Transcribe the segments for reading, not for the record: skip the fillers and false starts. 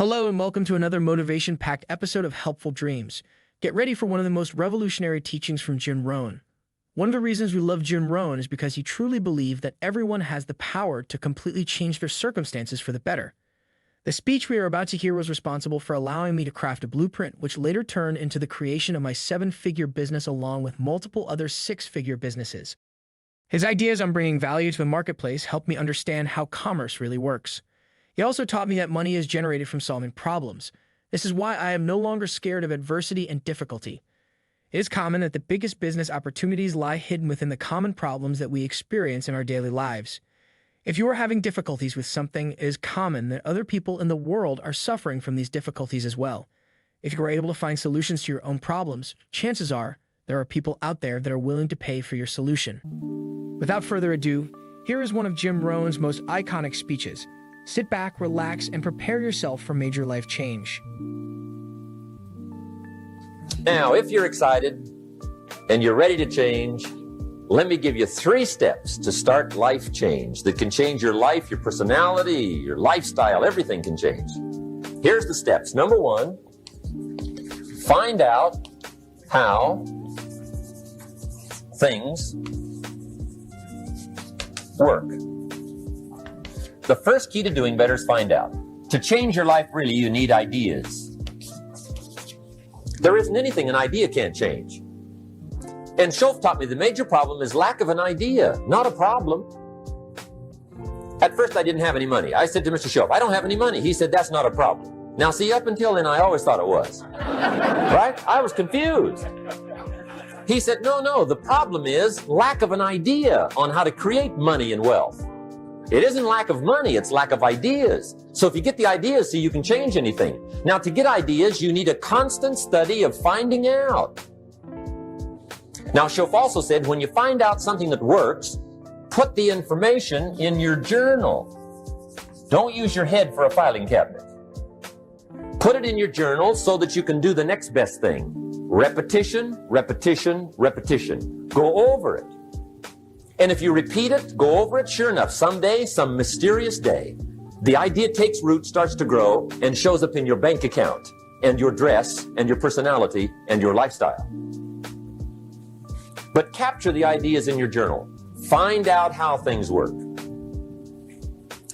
Hello and welcome to another motivation-packed episode of Helpful Dreams. Get ready for one of the most revolutionary teachings from Rohn. One of the reasons we love Rohn is because he truly believed that everyone has the power to completely change their circumstances for the better. The speech we are about to hear was responsible for allowing me to craft a blueprint, which later turned into the creation of my 7-figure business along with multiple other 6-figure businesses. His ideas on bringing value to the marketplace helped me understand how commerce really works. He also taught me that money is generated from solving problems. This is why I am no longer scared of adversity and difficulty. It is common that the biggest business opportunities lie hidden within the common problems that we experience in our daily lives. If you are having difficulties with something, it is common that other people in the world are suffering from these difficulties as well. If you are able to find solutions to your own problems, chances are there are people out there that are willing to pay for your solution. Without further ado, here is one of Rohn's most iconic speeches. Sit back, relax, and prepare yourself for major life change. Now, if you're excited and you're ready to change, let me give you 3 steps to start life change that can change your life, your personality, your lifestyle, everything can change. Here's the steps. Number 1, find out how things work. The first key to doing better is find out. To change your life, really, you need ideas. There isn't anything an idea can't change. And Schoaf taught me the major problem is lack of an idea, not a problem. At first, I didn't have any money. I said to Mr. Schoaf, I don't have any money. He said, that's not a problem. Now, see, up until then, I always thought it was. Right? I was confused. He said, no, the problem is lack of an idea on how to create money and wealth. It isn't lack of money, it's lack of ideas. So if you get the ideas, see, you can change anything. Now, to get ideas, you need a constant study of finding out. Now, Schoaf also said, when you find out something that works, put the information in your journal. Don't use your head for a filing cabinet. Put it in your journal so that you can do the next best thing. Repetition, repetition, repetition. Go over it. And if you repeat it, go over it, sure enough, someday, some mysterious day, the idea takes root, starts to grow, and shows up in your bank account, and your dress, and your personality, and your lifestyle. But capture the ideas in your journal. Find out how things work.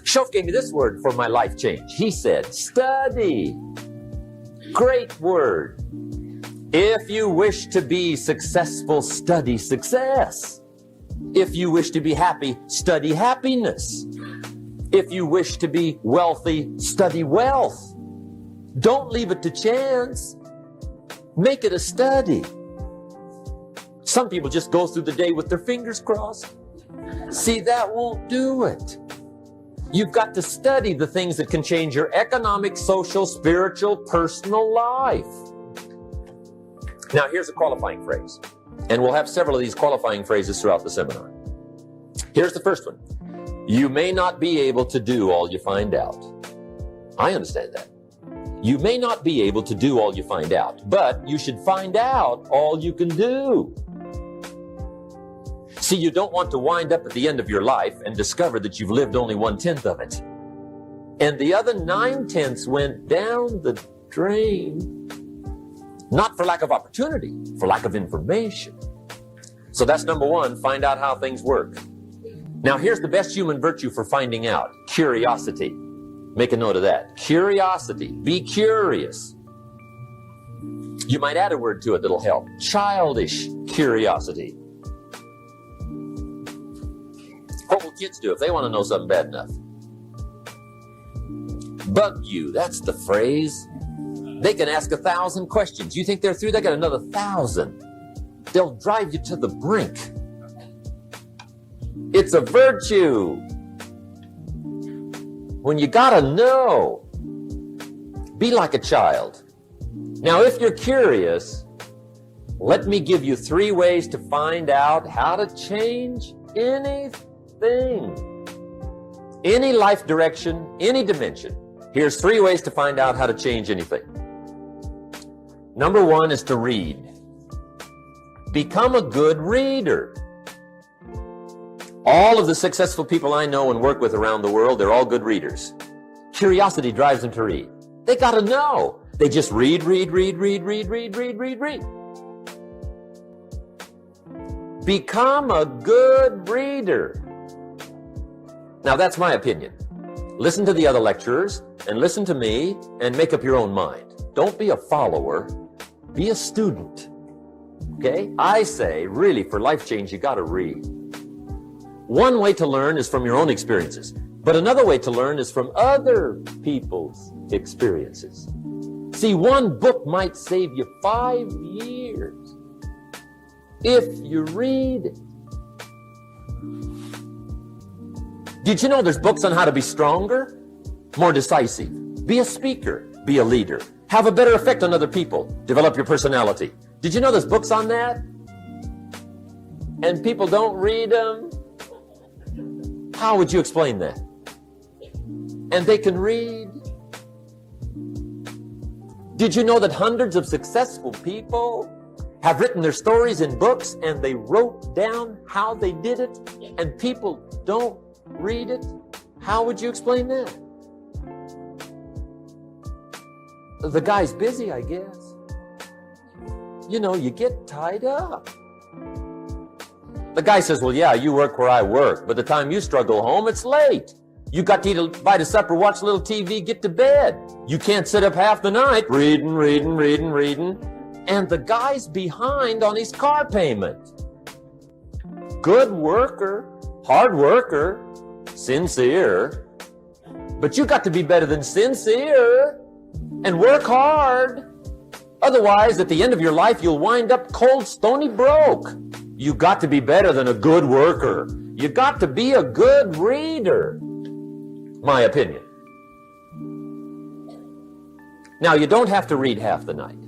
Schoaf gave me this word for my life change. He said, study. Great word. If you wish to be successful, study success. If you wish to be happy, study happiness. If you wish to be wealthy, study wealth. Don't leave it to chance. Make it a study. Some people just go through the day with their fingers crossed. See, that won't do it. You've got to study the things that can change your economic, social, spiritual, personal life. Now, here's a qualifying phrase. And we'll have several of these qualifying phrases throughout the seminar. Here's the first one. You may not be able to do all you find out. I understand that. You may not be able to do all you find out, but you should find out all you can do. See, you don't want to wind up at the end of your life and discover that you've lived only 1/10 of it. And the other 9/10 went down the drain. Not for lack of opportunity, for lack of information. So that's number 1, find out how things work. Now here's the best human virtue for finding out, curiosity. Make a note of that. Curiosity. Be curious. You might add a word to it that'll help. Childish curiosity. What will kids do if they want to know something bad enough? Bug you, that's the phrase. They can ask 1,000 questions. You think they're through? They got another 1,000. They'll drive you to the brink. It's a virtue. When you gotta know, be like a child. Now, if you're curious, let me give you 3 ways to find out how to change anything. Any life direction, any dimension. Here's 3 ways to find out how to change anything. Number 1 is to read. Become a good reader. All of the successful people I know and work with around the world, they're all good readers. Curiosity drives them to read. They got to know. They just read, read, read, read, read, read, read, read, read. Become a good reader. Now, that's my opinion. Listen to the other lecturers and listen to me and make up your own mind. Don't be a follower. Be a student. Okay? I say, really, for life change, you got to read. One way to learn is from your own experiences, but another way to learn is from other people's experiences. See, one book might save you 5 years if you read it. Did you know there's books on how to be stronger, more decisive, be a speaker, be a leader, have a better effect on other people, develop your personality? Did you know there's books on that? And people don't read them? How would you explain that? And they can read. Did you know that hundreds of successful people have written their stories in books and they wrote down how they did it and people don't read it? How would you explain that? The guy's busy, I guess. You know, you get tied up. The guy says, well, yeah, you work where I work, but the time you struggle home, it's late. You got to eat a bite of supper, watch a little TV, get to bed. You can't sit up half the night reading. And the guy's behind on his car payment. Good worker, hard worker, sincere. But you got to be better than sincere and work hard. Otherwise, at the end of your life, you'll wind up cold, stony broke. You got to be better than a good worker. You got to be a good reader. My opinion. Now, you don't have to read half the night.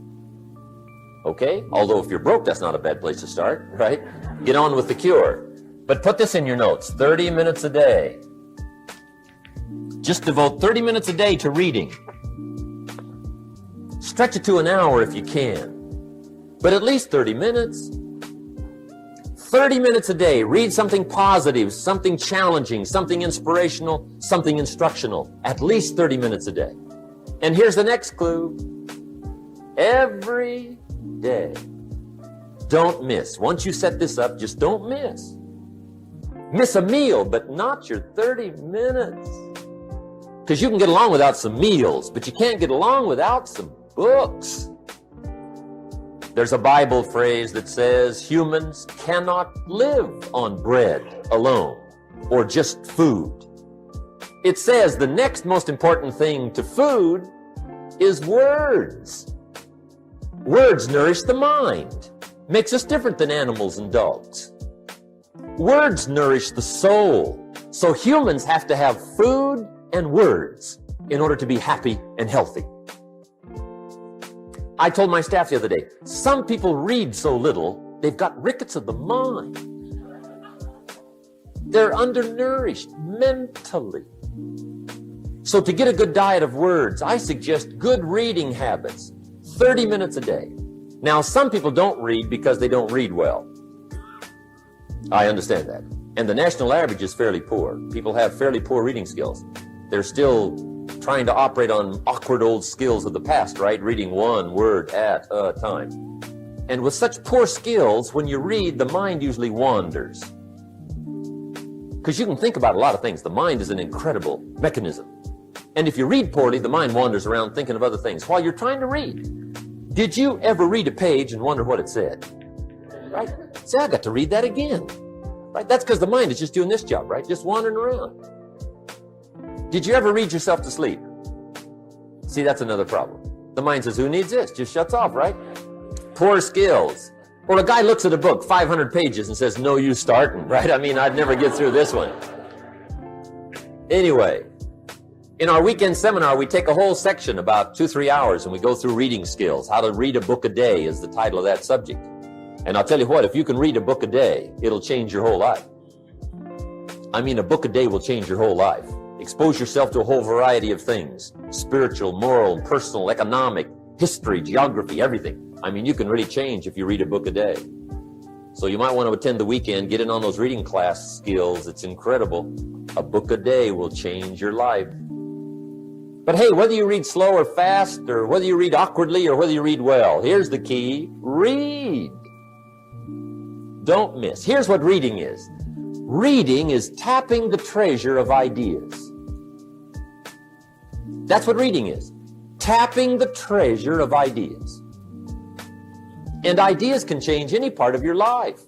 Okay? Although if you're broke, that's not a bad place to start, right? Get on with the cure. But put this in your notes, 30 minutes a day. Just devote 30 minutes a day to reading. Stretch it to an hour if you can. But at least 30 minutes. 30 minutes a day, read something positive, something challenging, something inspirational, something instructional. At least 30 minutes a day. And here's the next clue. Every day. Don't miss. Once you set this up, just don't miss. Miss a meal, but not your 30 minutes. Because you can get along without some meals, but you can't get along without some books. There's a Bible phrase that says humans cannot live on bread alone or just food. It says the next most important thing to food is words. Words nourish the mind, makes us different than animals and dogs. Words nourish the soul. So humans have to have food and words in order to be happy and healthy. I told my staff the other day, some people read so little, they've got rickets of the mind. They're undernourished mentally. So to get a good diet of words, I suggest good reading habits, 30 minutes a day. Now, some people don't read because they don't read well. I understand that. And the national average is fairly poor. People have fairly poor reading skills. They're still trying to operate on awkward old skills of the past, right? Reading one word at a time. And with such poor skills, when you read, the mind usually wanders. Because you can think about a lot of things. The mind is an incredible mechanism. And if you read poorly, the mind wanders around thinking of other things while you're trying to read. Did you ever read a page and wonder what it said? Right? See, I got to read that again. Right? That's because the mind is just doing this job, right? Just wandering around. Did you ever read yourself to sleep? See, that's another problem. The mind says, who needs this? Just shuts off, right? Poor skills. Or a guy looks at a book, 500 pages, and says, no use starting, right? I mean, I'd never get through this one. Anyway, in our weekend seminar, we take a whole section, about 2-3 hours, and we go through reading skills. How to read a book a day is the title of that subject. And I'll tell you what, if you can read a book a day, it'll change your whole life. I mean, a book a day will change your whole life. Expose yourself to a whole variety of things. Spiritual, moral, personal, economic, history, geography, everything. I mean, you can really change if you read a book a day. So you might want to attend the weekend, get in on those reading class skills. It's incredible. A book a day will change your life. But hey, whether you read slow or fast, or whether you read awkwardly or whether you read well, here's the key: read. Don't miss. Here's what reading is. Reading is tapping the treasure of ideas. That's what reading is. Tapping the treasure of ideas. And ideas can change any part of your life.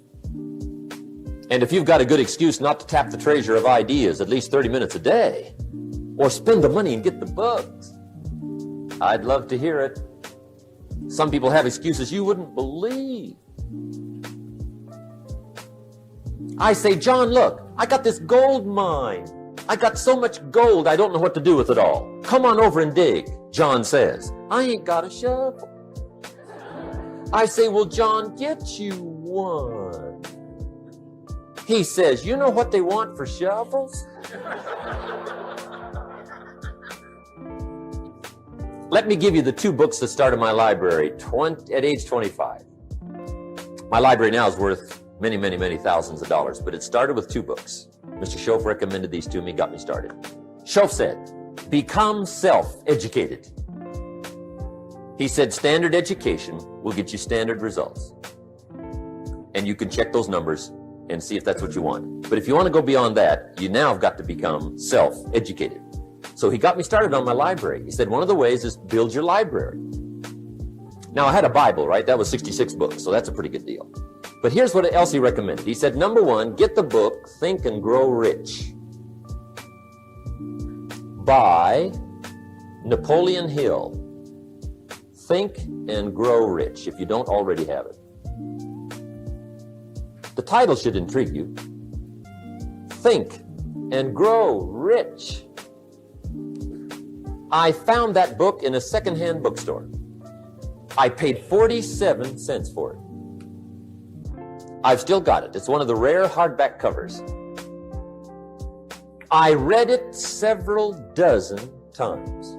And if you've got a good excuse not to tap the treasure of ideas at least 30 minutes a day, or spend the money and get the books, I'd love to hear it. Some people have excuses you wouldn't believe. I say, John, look, I got this gold mine. I got so much gold, I don't know what to do with it all. Come on over and dig. John says, I ain't got a shovel. I say, well, John, get you one. He says, you know what they want for shovels? Let me give you the 2 books that started my library at age 25. My library now is worth many, many, many thousands of dollars, but it started with 2 books. Mr. Schoaf recommended these to me, got me started. Schoaf said, become self-educated. He said, standard education will get you standard results. And you can check those numbers and see if that's what you want. But if you want to go beyond that, you now have got to become self-educated. So he got me started on my library. He said, one of the ways is build your library. Now, I had a Bible, right? That was 66 books, so that's a pretty good deal. But here's what else he recommended. He said, number 1, get the book, Think and Grow Rich, by Napoleon Hill. Think and Grow Rich, if you don't already have it. The title should intrigue you. Think and Grow Rich. I found that book in a secondhand bookstore. I paid 47 cents for it. I've still got it. It's one of the rare hardback covers. I read it several dozen times.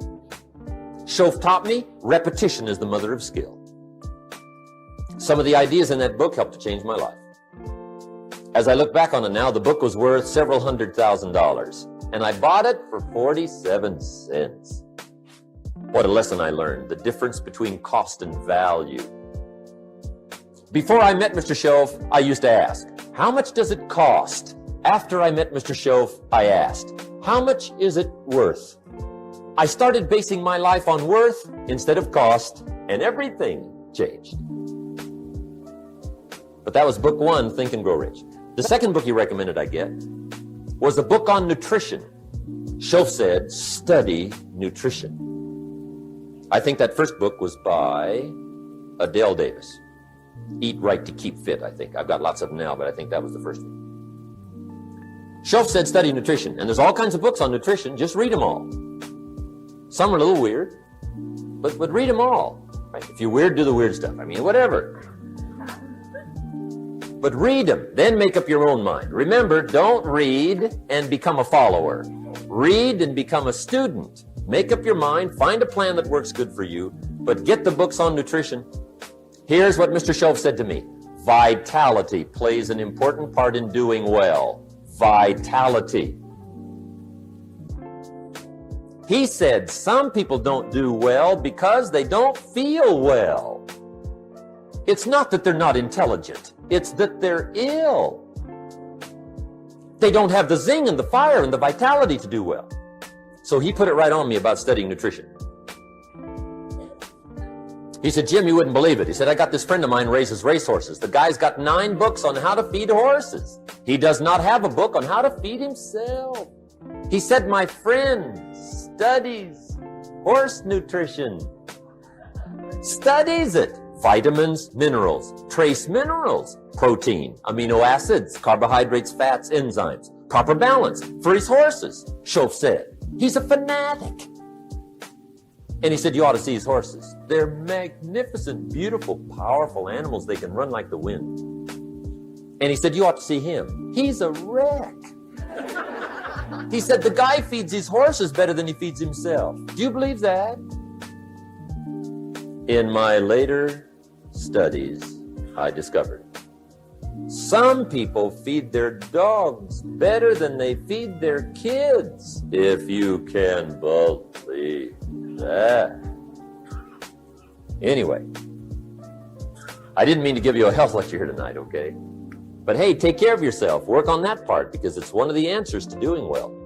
Schoaf taught me repetition is the mother of skill. Some of the ideas in that book helped to change my life. As I look back on it now, the book was worth several $100,000, and I bought it for 47 cents. What a lesson I learned, the difference between cost and value. Before I met Mr. Schoaf, I used to ask, how much does it cost? After I met Mr. Schoaf, I asked, how much is it worth? I started basing my life on worth instead of cost, and everything changed. But that was book 1, Think and Grow Rich. The second book he recommended I get was a book on nutrition. Schoaf said, study nutrition. I think that first book was by Adele Davis. Eat Right to Keep Fit, I think. I've got lots of them now, but I think that was the first one. Schoaf said study nutrition, and there's all kinds of books on nutrition. Just read them all. Some are a little weird, but read them all. Right? If you're weird, do the weird stuff. I mean, whatever. But read them, then make up your own mind. Remember, don't read and become a follower. Read and become a student. Make up your mind, find a plan that works good for you, but get the books on nutrition. Here's what Mr. Schoaf said to me. Vitality plays an important part in doing well. Vitality. He said some people don't do well because they don't feel well. It's not that they're not intelligent. It's that they're ill. They don't have the zing and the fire and the vitality to do well. So he put it right on me about studying nutrition. He said, Jim, you wouldn't believe it. He said, I got this friend of mine raises racehorses. The guy's got 9 books on how to feed horses. He does not have a book on how to feed himself. He said, my friend studies horse nutrition. Studies it. Vitamins, minerals, trace minerals, protein, amino acids, carbohydrates, fats, enzymes, proper balance for his horses. Schoaf said, he's a fanatic. And he said, you ought to see his horses. They're magnificent, beautiful, powerful animals. They can run like the wind. And he said, you ought to see him. He's a wreck. He said, the guy feeds his horses better than he feeds himself. Do you believe that? In my later studies, I discovered Some people feed their dogs better than they feed their kids, if you can believe that. Anyway, I didn't mean to give you a health lecture here tonight, okay? But hey, take care of yourself. Work on that part, because it's one of the answers to doing well.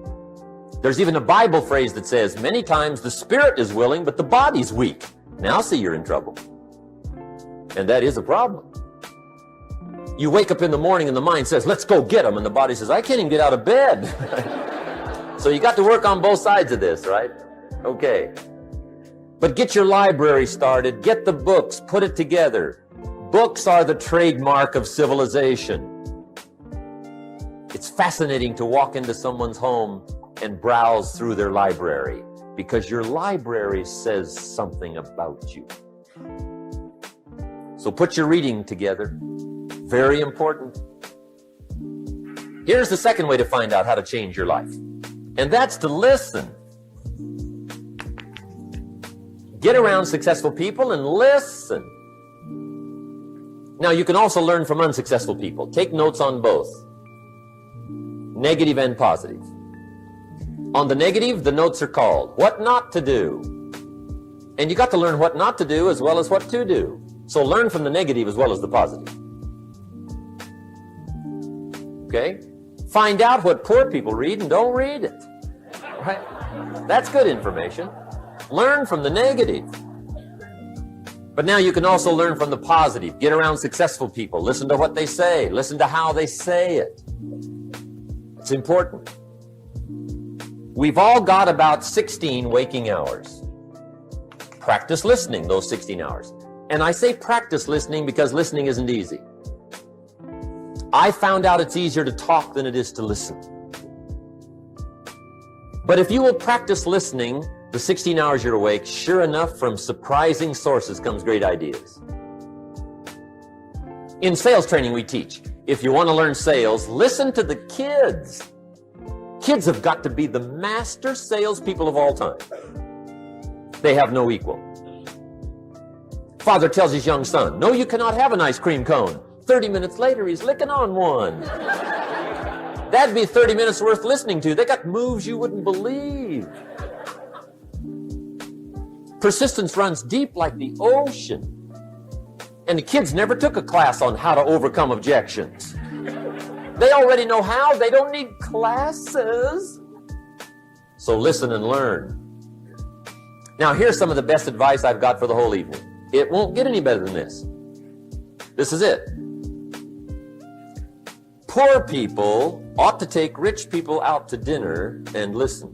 There's even a Bible phrase that says, many times the spirit is willing, but the body's weak. Now see, you're in trouble. And that is a problem. You wake up in the morning and the mind says, let's go get them. And the body says, I can't even get out of bed. So you got to work on both sides of this, right? Okay. But get your library started. Get the books. Put it together. Books are the trademark of civilization. It's fascinating to walk into someone's home and browse through their library, because your library says something about you. So put your reading together. Very important. Here's the second way to find out how to change your life, and that's to listen. Get around successful people and listen. Now, you can also learn from unsuccessful people. Take notes on both, negative and positive. On the negative, the notes are called what not to do. And you got to learn what not to do as well as what to do. So learn from the negative as well as the positive. Okay? Find out what poor people read and don't read it. Right? That's good information. Learn from the negative. But now you can also learn from the positive. Get around successful people. Listen to what they say. Listen to how they say it. It's important. We've all got about 16 waking hours. Practice listening those 16 hours. And I say practice listening because listening isn't easy. I found out it's easier to talk than it is to listen. But if you will practice listening the 16 hours you're awake, sure enough, from surprising sources comes great ideas. In sales training we teach, if you want to learn sales, listen to the kids. Kids have got to be the master salespeople of all time. They have no equal. Father tells his young son, no, you cannot have an ice cream cone. 30 minutes later, he's licking on one. That'd be 30 minutes worth listening to. They got moves you wouldn't believe. Persistence runs deep like the ocean. And the kids never took a class on how to overcome objections. They already know how. They don't need classes. So listen and learn. Now, here's some of the best advice I've got for the whole evening. It won't get any better than this. This is it. Poor people ought to take rich people out to dinner and listen.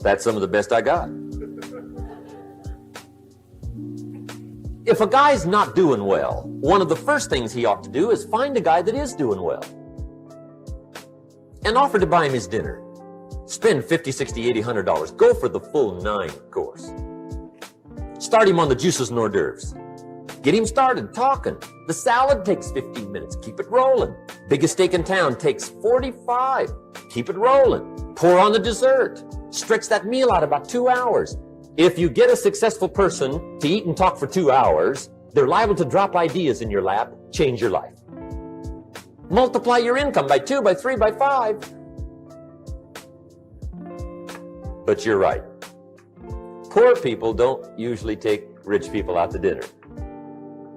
That's some of the best I got. If a guy's not doing well, one of the first things he ought to do is find a guy that is doing well and offer to buy him his dinner. Spend $50, $60, $80, $100. Go for the full 9, of course. Start him on the juices and hors d'oeuvres. Get him started talking. The salad takes 15 minutes. Keep it rolling. Biggest steak in town takes 45. Keep it rolling. Pour on the dessert. Stretch that meal out about 2 hours. If you get a successful person to eat and talk for 2 hours, they're liable to drop ideas in your lap, change your life. Multiply your income by 2, by 3, by 5. But you're right. Poor people don't usually take rich people out to dinner.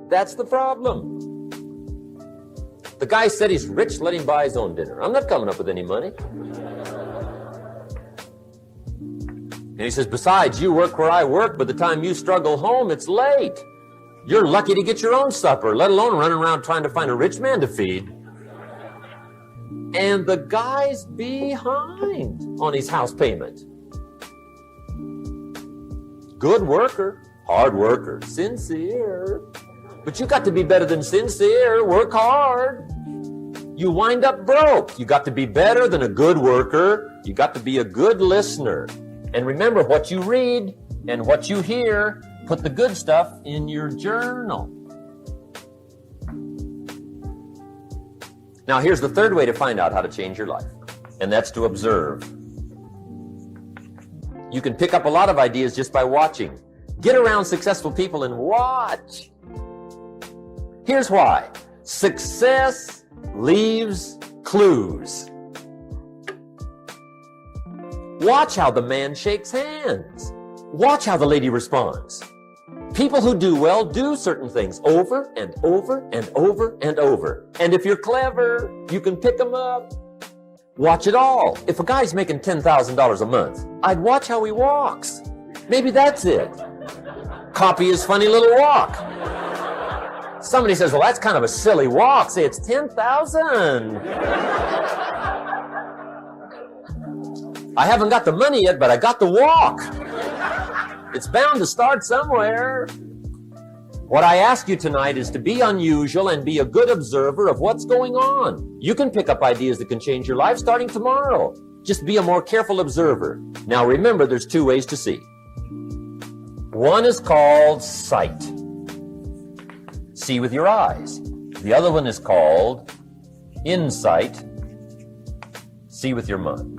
That's the problem. The guy said he's rich, let him buy his own dinner. I'm not coming up with any money. And he says, besides, you work where I work. By the time you struggle home, it's late. You're lucky to get your own supper, let alone running around trying to find a rich man to feed. And the guy's behind on his house payment. Good worker, hard worker, sincere. But you got to be better than sincere. Work hard. You wind up broke. You got to be better than a good worker. You got to be a good listener. And remember, what you read and what you hear, put the good stuff in your journal. Now, here's the third way to find out how to change your life, and that's to observe. You can pick up a lot of ideas just by watching. Get around successful people and watch. Here's why. Success leaves clues. Watch how the man shakes hands. Watch how the lady responds. People who do well do certain things over and over and over and over. And if you're clever, you can pick them up. Watch it all. If a guy's making $10,000 a month, I'd watch how he walks. Maybe that's it. Copy his funny little walk. Somebody says, well, that's kind of a silly walk. Say, it's 10,000. I haven't got the money yet, but I got the walk. It's bound to start somewhere. What I ask you tonight is to be unusual and be a good observer of what's going on. You can pick up ideas that can change your life starting tomorrow. Just be a more careful observer. Now remember, there's two ways to see. One is called sight. See with your eyes. The other one is called insight. See with your mind.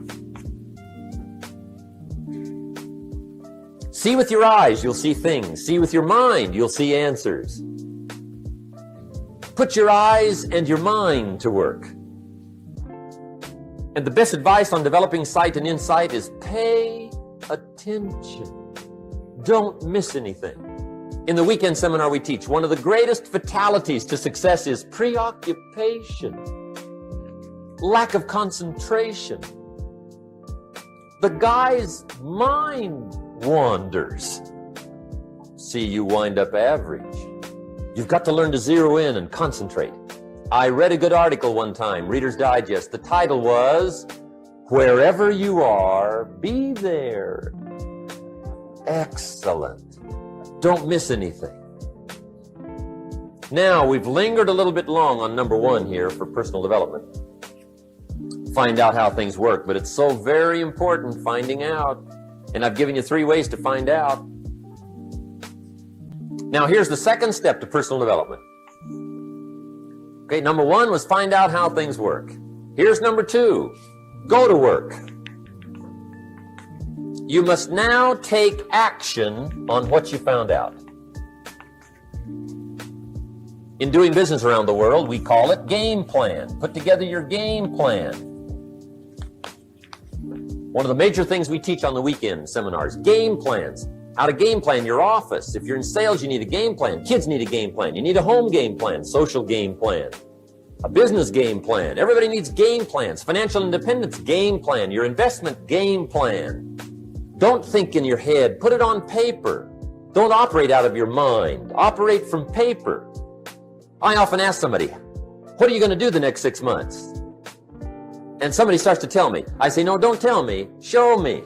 See with your eyes, you'll see things. See with your mind, you'll see answers. Put your eyes and your mind to work. And the best advice on developing sight and insight is pay attention. Don't miss anything. In the weekend seminar we teach, one of the greatest fatalities to success is preoccupation, lack of concentration. The guy's mind wanders. See, you wind up average. You've got to learn to zero in and concentrate. I read a good article one time, Reader's Digest. The title was, Wherever You Are, Be There. Excellent. Don't miss anything. Now, we've lingered a little bit long on number one here for personal development. Find out how things work, but it's so very important finding out. And I've given you 3 ways to find out. Now, here's the second step to personal development. Okay, number 1 was find out how things work. Here's number 2. Go to work. You must now take action on what you found out. In doing business around the world, we call it game plan. Put together your game plan. One of the major things we teach on the weekend seminars, game plans. How to game plan your office. If you're in sales, you need a game plan. Kids need a game plan. You need a home game plan, social game plan, a business game plan. Everybody needs game plans. Financial independence game plan, your investment game plan. Don't think in your head. Put it on paper. Don't operate out of your mind. Operate from paper. I often ask somebody, what are you going to do the next 6 months? And somebody starts to tell me. I say, no, don't tell me. Show me.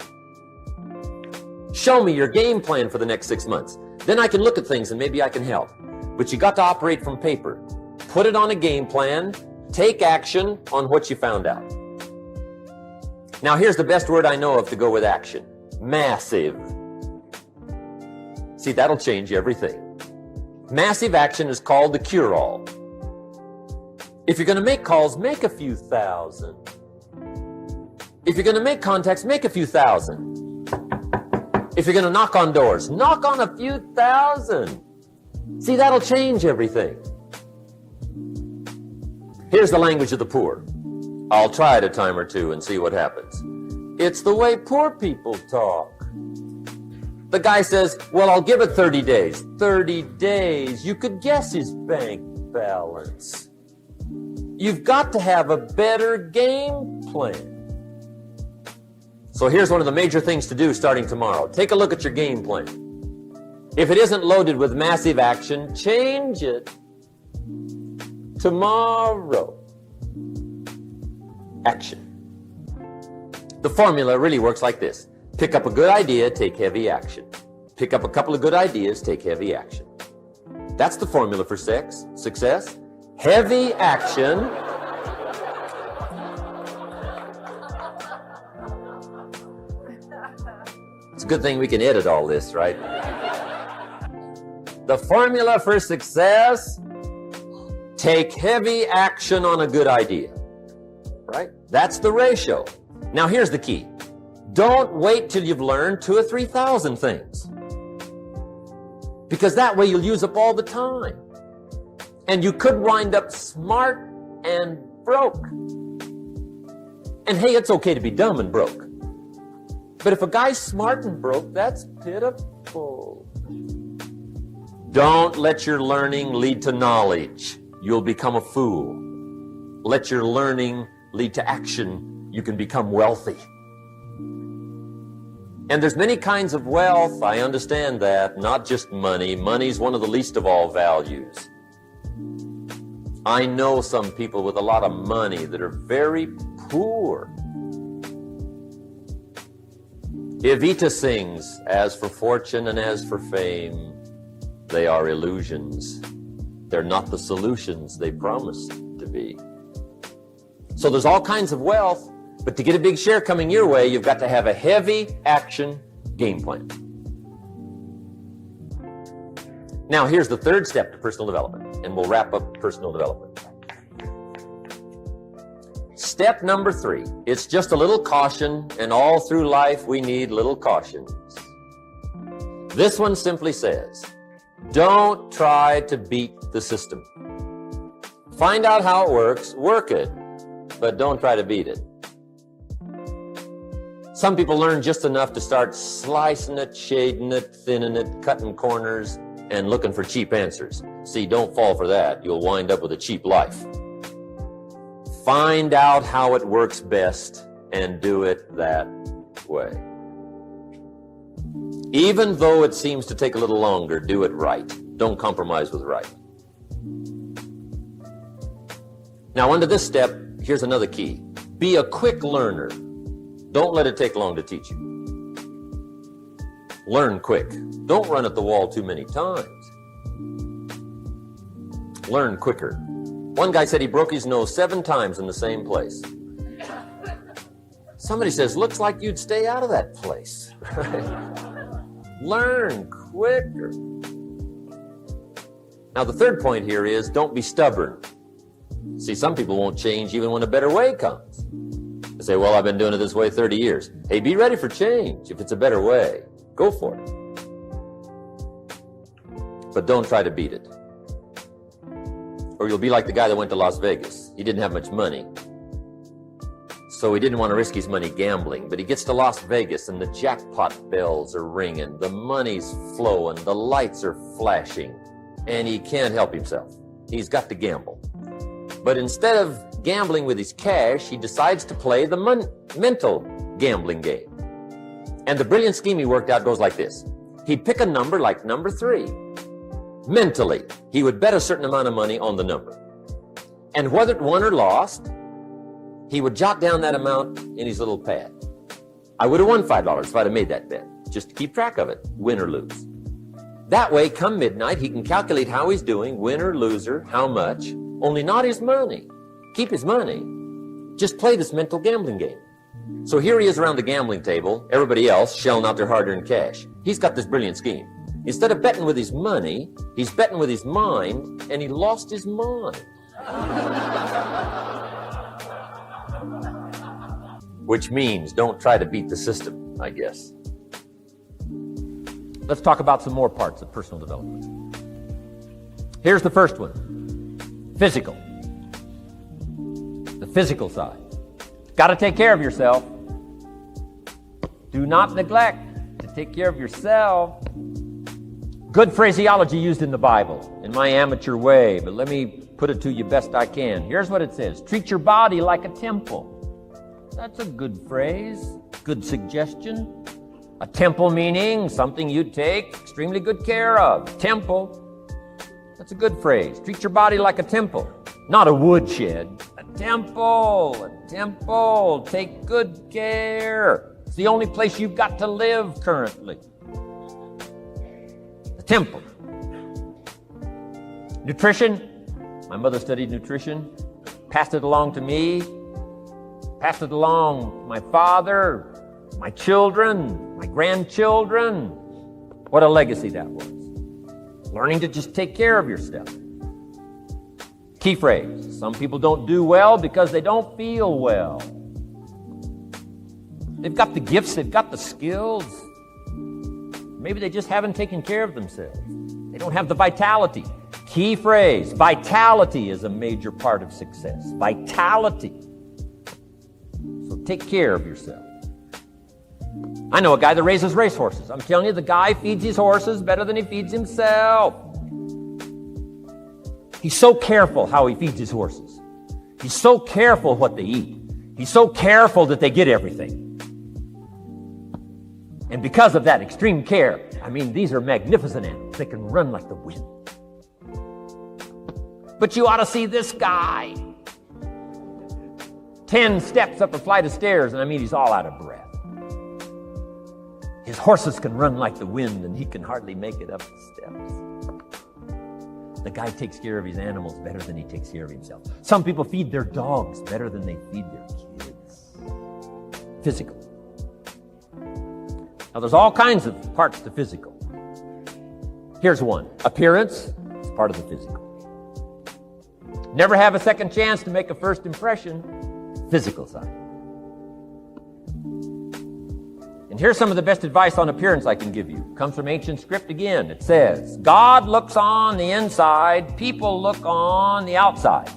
Show me your game plan for the next 6 months. Then I can look at things and maybe I can help. But you got to operate from paper. Put it on a game plan. Take action on what you found out. Now here's the best word I know of to go with action. Massive. See, that'll change everything. Massive action is called the cure-all. If you're going to make calls, make a few thousand. If you're going to make contacts, make a few thousand. If you're going to knock on doors, knock on a few thousand. See, that'll change everything. Here's the language of the poor. I'll try it a time or two and see what happens. It's the way poor people talk. The guy says, well, I'll give it 30 days. 30 days. You could guess his bank balance. You've got to have a better game plan. So here's one of the major things to do starting tomorrow. Take a look at your game plan. If it isn't loaded with massive action, change it tomorrow. Action. The formula really works like this. Pick up a good idea, take heavy action. Pick up a couple of good ideas, take heavy action. That's the formula for success. Heavy action. It's a good thing we can edit all this, right? The formula for success, take heavy action on a good idea, right? That's the ratio. Now here's the key. Don't wait till you've learned 2,000 or 3,000 things. Because that way you'll use up all the time. And you could wind up smart and broke. And hey, it's okay to be dumb and broke. But if a guy's smart and broke, that's pitiful. Don't let your learning lead to knowledge. You'll become a fool. Let your learning lead to action. You can become wealthy. And there's many kinds of wealth. I understand that. Not just money. Money's one of the least of all values. I know some people with a lot of money that are very poor. Evita sings, as for fortune and as for fame, they are illusions. They're not the solutions they promise to be. So there's all kinds of wealth, but to get a big share coming your way, you've got to have a heavy action game plan. Now, here's the third step to personal development, and we'll wrap up personal development. Step number 3, it's just a little caution, and all through life we need little cautions. This one simply says, don't try to beat the system. Find out how it works, work it, but don't try to beat it. Some people learn just enough to start slicing it, shading it, thinning it, cutting corners, and looking for cheap answers. See, don't fall for that. You'll wind up with a cheap life. Find out how it works best and do it that way. Even though it seems to take a little longer, do it right. Don't compromise with right. Now, under this step, here's another key. Be a quick learner. Don't let it take long to teach you. Learn quick. Don't run at the wall too many times. Learn quicker. One guy said he broke his nose 7 times in the same place. Somebody says, looks like you'd stay out of that place. Learn quicker. Now, the third point here is don't be stubborn. See, some people won't change even when a better way comes. They say, well, I've been doing it this way 30 years. Hey, be ready for change. If it's a better way, go for it. But don't try to beat it. Or you'll be like the guy that went to Las Vegas. He didn't have much money, so he didn't want to risk his money gambling. But he gets to Las Vegas and the jackpot bells are ringing, the money's flowing, the lights are flashing, and he can't help himself. He's got to gamble. But instead of gambling with his cash, he decides to play the mental gambling game. And the brilliant scheme he worked out goes like this. He'd pick a number like number 3. Mentally, he would bet a certain amount of money on the number. And whether it won or lost, he would jot down that amount in his little pad. I would have won $5 if I'd have made that bet, just to keep track of it, win or lose. That way, come midnight, he can calculate how he's doing, win or loser, how much, only not his money. Keep his money. Just play this mental gambling game. So here he is around the gambling table, everybody else shelling out their hard-earned cash. He's got this brilliant scheme. Instead of betting with his money, he's betting with his mind, and he lost his mind. Which means don't try to beat the system, I guess. Let's talk about some more parts of personal development. Here's the first one. Physical. The physical side. Got to take care of yourself. Do not neglect to take care of yourself. Good phraseology used in the Bible, in my amateur way, but let me put it to you best I can. Here's what it says. Treat your body like a temple. That's a good phrase, good suggestion. A temple meaning something you take extremely good care of. Temple. That's a good phrase. Treat your body like a temple, not a woodshed. A temple, a temple. Take good care. It's the only place you've got to live currently. Temple. Nutrition. My mother studied nutrition, passed it along to me, passed it along to my father, my children, my grandchildren. What a legacy that was. Learning to just take care of yourself. Key phrase. Some people don't do well because they don't feel well. They've got the gifts, they've got the skills. Maybe they just haven't taken care of themselves. They don't have the vitality. Key phrase, vitality is a major part of success. Vitality. So take care of yourself. I know a guy that raises racehorses. I'm telling you, the guy feeds his horses better than he feeds himself. He's so careful how he feeds his horses. He's so careful what they eat. He's so careful that they get everything. And because of that extreme care, these are magnificent animals. They can run like the wind. But you ought to see this guy. 10 steps up a flight of stairs, and he's all out of breath. His horses can run like the wind, and he can hardly make it up the steps. The guy takes care of his animals better than he takes care of himself. Some people feed their dogs better than they feed their kids. Physical. Now, there's all kinds of parts to physical. Here's one. Appearance is part of the physical. Never have a second chance to make a first impression. Physical side. And here's some of the best advice on appearance I can give you. It comes from ancient script again. It says, God looks on the inside, people look on the outside.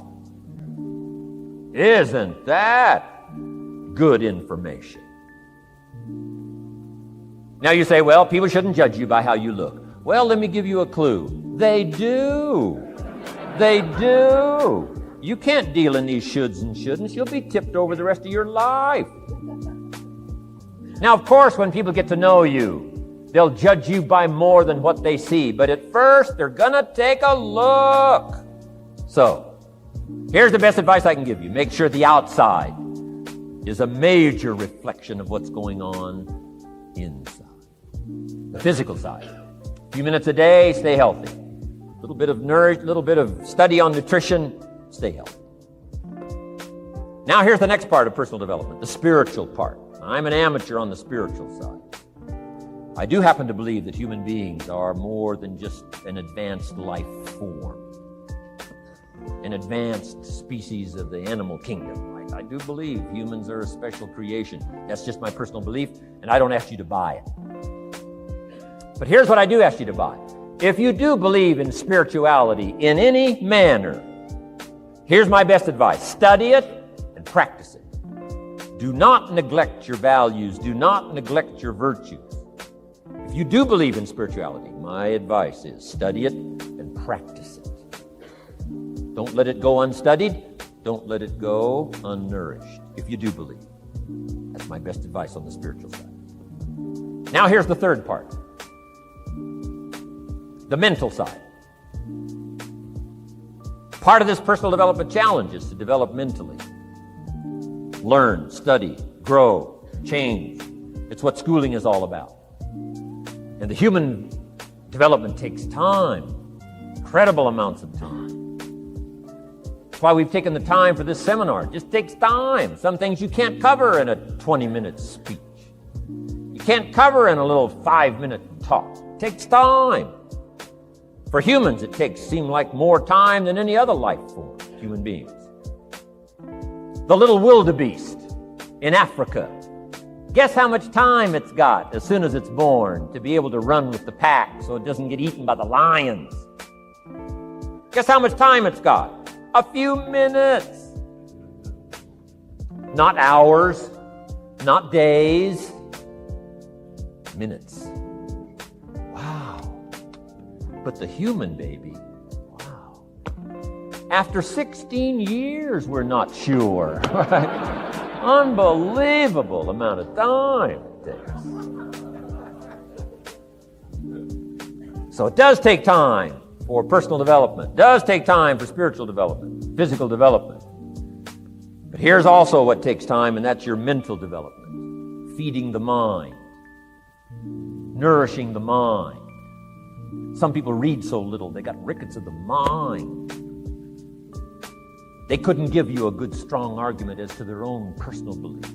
Isn't that good information? Now you say, well, people shouldn't judge you by how you look. Well, let me give you a clue. They do. They do. You can't deal in these shoulds and shouldn'ts. You'll be tipped over the rest of your life. Now, of course, when people get to know you, they'll judge you by more than what they see. But at first, they're going to take a look. So, here's the best advice I can give you. Make sure the outside is a major reflection of what's going on inside. The physical side. A few minutes a day, stay healthy. A little bit of study on nutrition, stay healthy. Now here's the next part of personal development, the spiritual part. I'm an amateur on the spiritual side. I do happen to believe that human beings are more than just an advanced life form, an advanced species of the animal kingdom. I do believe humans are a special creation. That's just my personal belief, and I don't ask you to buy it. But here's what I do ask you to buy. If you do believe in spirituality in any manner, here's my best advice. Study it and practice it. Do not neglect your values. Do not neglect your virtues. If you do believe in spirituality, my advice is study it and practice it. Don't let it go unstudied. Don't let it go unnourished, if you do believe. That's my best advice on the spiritual side. Now here's the third part. The mental side. Part of this personal development challenge is to develop mentally. Learn, study, grow, change. It's what schooling is all about. And the human development takes time, incredible amounts of time. That's why we've taken the time for this seminar. It just takes time. Some things you can't cover in a 20-minute speech. You can't cover in a little 5-minute talk. It takes time. For humans, it seems like more time than any other life form, human beings. The little wildebeest in Africa. Guess how much time it's got as soon as it's born to be able to run with the pack so it doesn't get eaten by the lions? Guess how much time it's got? A few minutes. Not hours, not days, minutes. Wow. But the human baby, wow. After 16 years, we're not sure. Unbelievable amount of time it takes. So it does take time for personal development. It does take time for spiritual development, physical development. But here's also what takes time, and that's your mental development. Feeding the mind. Nourishing the mind. Some people read so little, they got rickets of the mind. They couldn't give you a good, strong argument as to their own personal beliefs.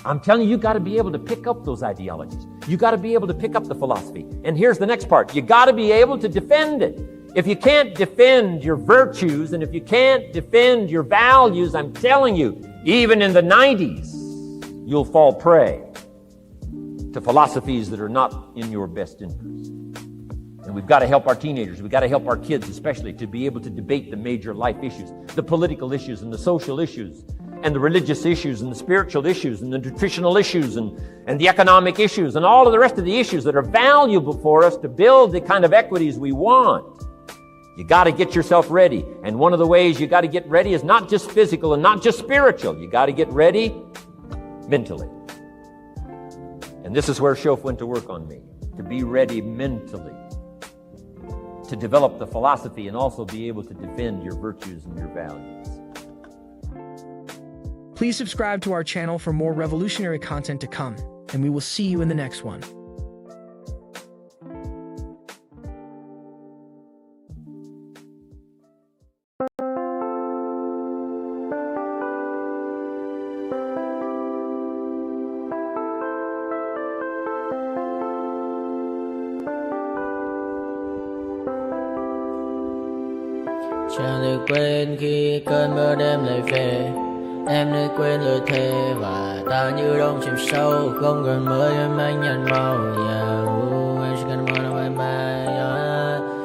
I'm telling you, got to be able to pick up those ideologies. You got to be able to pick up the philosophy. And here's the next part. You got to be able to defend it. If you can't defend your virtues, and if you can't defend your values, I'm telling you, even in the 90s, you'll fall prey to philosophies that are not in your best interest. And we've got to help our teenagers, we've got to help our kids especially to be able to debate the major life issues, the political issues and the social issues, and the religious issues and the spiritual issues and the nutritional issues and the economic issues and all of the rest of the issues that are valuable for us to build the kind of equities we want. You got to get yourself ready. And one of the ways you got to get ready is not just physical and not just spiritual. You got to get ready mentally. And this is where Shof went to work on me, to be ready mentally, to develop the philosophy and also be able to defend your virtues and your values. Please subscribe to our channel for more revolutionary content to come, and we will see you in the next one. Chẳng được quên khi cơn mưa đêm lại về. Em nơi quên lời thề và ta như đông chìm sâu. Không còn mơ em anh nhận màu. Em chỉ cần mơ đâu em bay.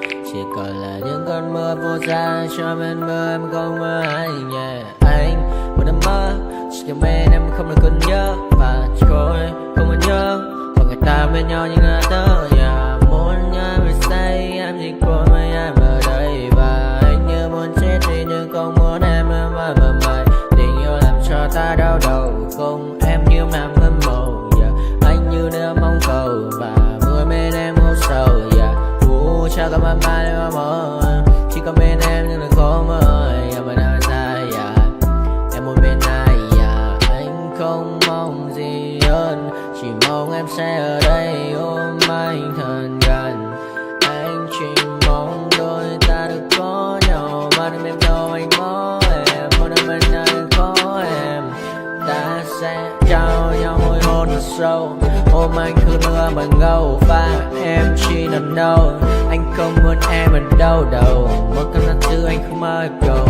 Chỉ còn là những cơn mưa vô giá. Cho bên mơ em không mơ anh. Anh một đêm mơ. Chỉ cần bên em không được còn nhớ. Và chỉ thôi không còn nhớ. Và người ta bên nhau như ngã tớ. Muốn nhớ về say em chỉ còn với em ở đây. Và anh như muốn chết đi nhưng không muốn em mơ mày. Tình yêu làm cho ta đau đầu. Không em như mà mơ màu. Anh như đeo mong cầu. Và mưa bên em ngô sầu. Chắc có mà mai mà mơ. Chỉ có bên em nhưng đừng có mơ. Mà đang dài em muốn bên ai. Anh không mong gì hơn. Chỉ mong em sẽ ở đây ôm anh thật gần. Anh chỉ mong đôi ta được có nhau. Mà đừng em đâu anh có em. Một đêm bên anh có em. Ta sẽ trao nhau môi hôn thật sâu. Ôm anh cứ mưa mà ngâu. Và em chỉ nằm đâu. Anh không muốn em ở đâu đâu. Một cơn nắng thứ anh không mơ cầu.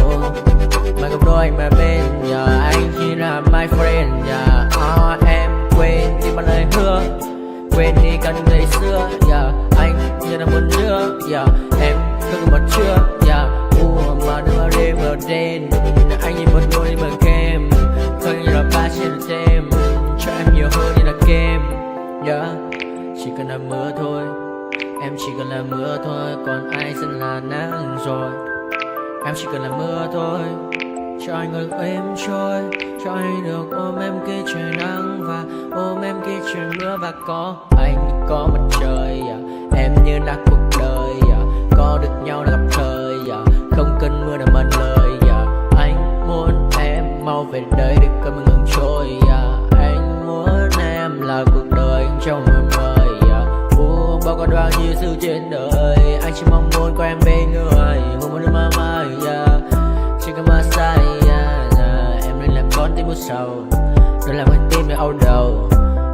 Mà gặp đôi anh mà bên nhà. Anh chỉ là my friend nhà. Em quên đi bao lời hứa. Quên đi cả những ngày xưa. Anh như là muốn nữa. Em không còn một chưa. Mà đừng vào đêm ở đêm. Anh nhìn một đôi đi bằng kem. Không như là ba trên thêm. Cho em nhiều hơn như là kem. Chỉ cần là mưa thôi. Em chỉ cần là mưa thôi. Còn ai sẽ là nắng rồi. Em chỉ cần là mưa thôi. Cho anh ngồi êm trôi. Cho anh được ôm em kia trời nắng. Và ôm em kia trời mưa. Và có anh có mặt trời. Em như là cuộc đời. Có được nhau là gặp thời. Không cần mưa để mần lời. Anh muốn em mau về đây để cơn mưa ngừng trôi. Anh muốn em là cuộc đời trong mưa mời. Bao còn bao nhiêu sự trên đời. Anh chỉ mong muốn có em bên người. Một đêm mơ mơ. Chỉ cần mơ say. Em nên làm con tim mưa sầu. Đừng làm con tim để âu đầu.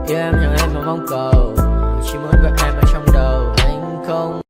Yêu em chẳng em mà mong cầu. Chỉ muốn có em ở trong đầu. Anh không.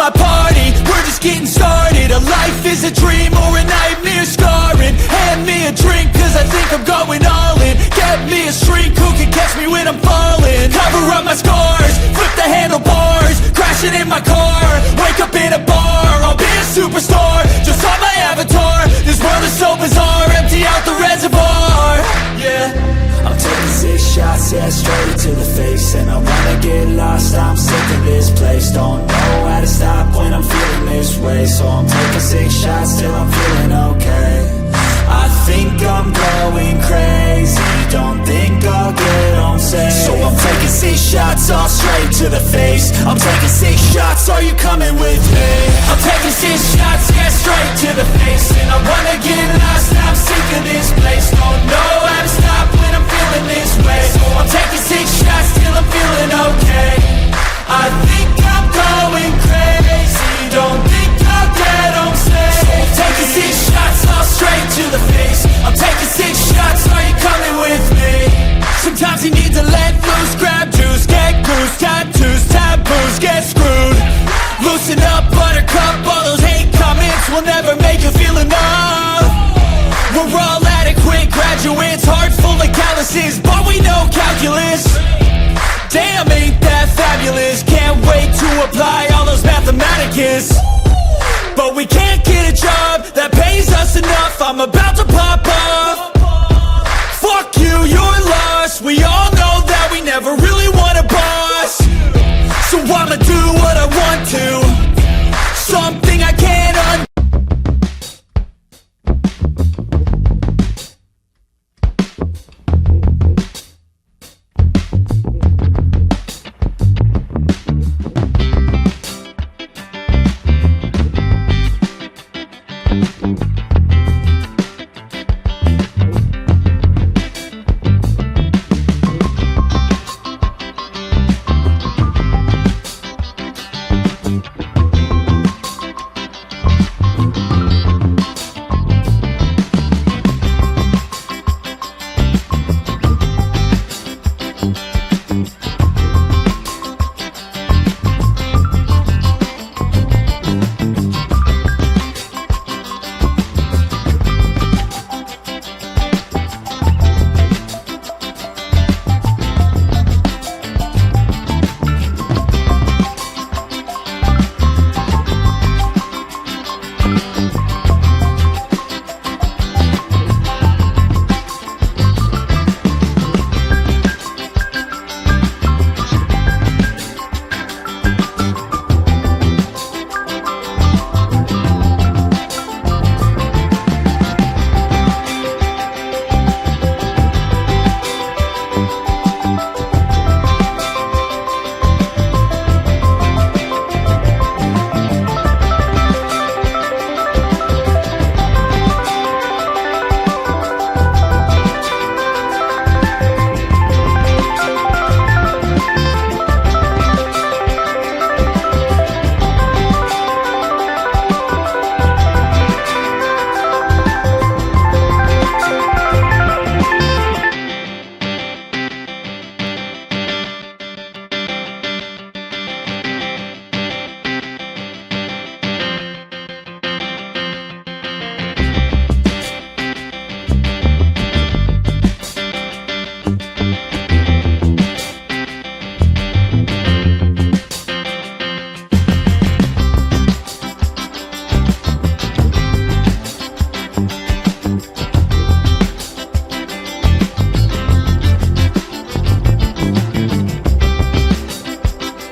my party, we're just getting started. A life is a dream or a nightmare scarring. Hand me a drink cause I think I'm going all in. Get me a shrink who can catch me when I'm falling. Cover up my scars, flip the handlebars, crashing in my car, wake up in a bar. I'll be a superstar, just on my avatar. This world is so bizarre, empty out the reservoir. Yeah, I'm taking 6 shots, yeah, straight to the face. And I wanna get lost, I'm sick of this place. Don't know how to stop when I'm feeling this way. So I'm taking 6 shots till I'm feeling okay. I think I'm going crazy, don't think I'll get home safe. So I'm taking 6 shots, all straight to the face. I'm taking 6 shots, are you coming with me? I'm taking 6 shots, yeah, straight to the face. And I wanna get lost, I'm sick of this place. Don't know how to stop when I'm feeling this way. So I'm taking 6 shots till I'm feeling okay. I think I'm going crazy, don't think I'll get home safe. So I'm taking 6 shots, all straight to the face. I'm taking 6 shots, are you coming with me? Sometimes you need to let loose, grab juice, get goose, tattoos, taboos, get screwed. Loosen up, buttercup, all those hate comments will never make you feel enough. We're all adequate graduates, heart full of calluses, but we know calculus. Damn, ain't that fabulous? Can't wait to apply all those mathematicus. But we can't get a job that pays us enough. I'm about to pop off. Fuck you, you're lost. We all know that we never really want a boss. So I'ma do what I want to.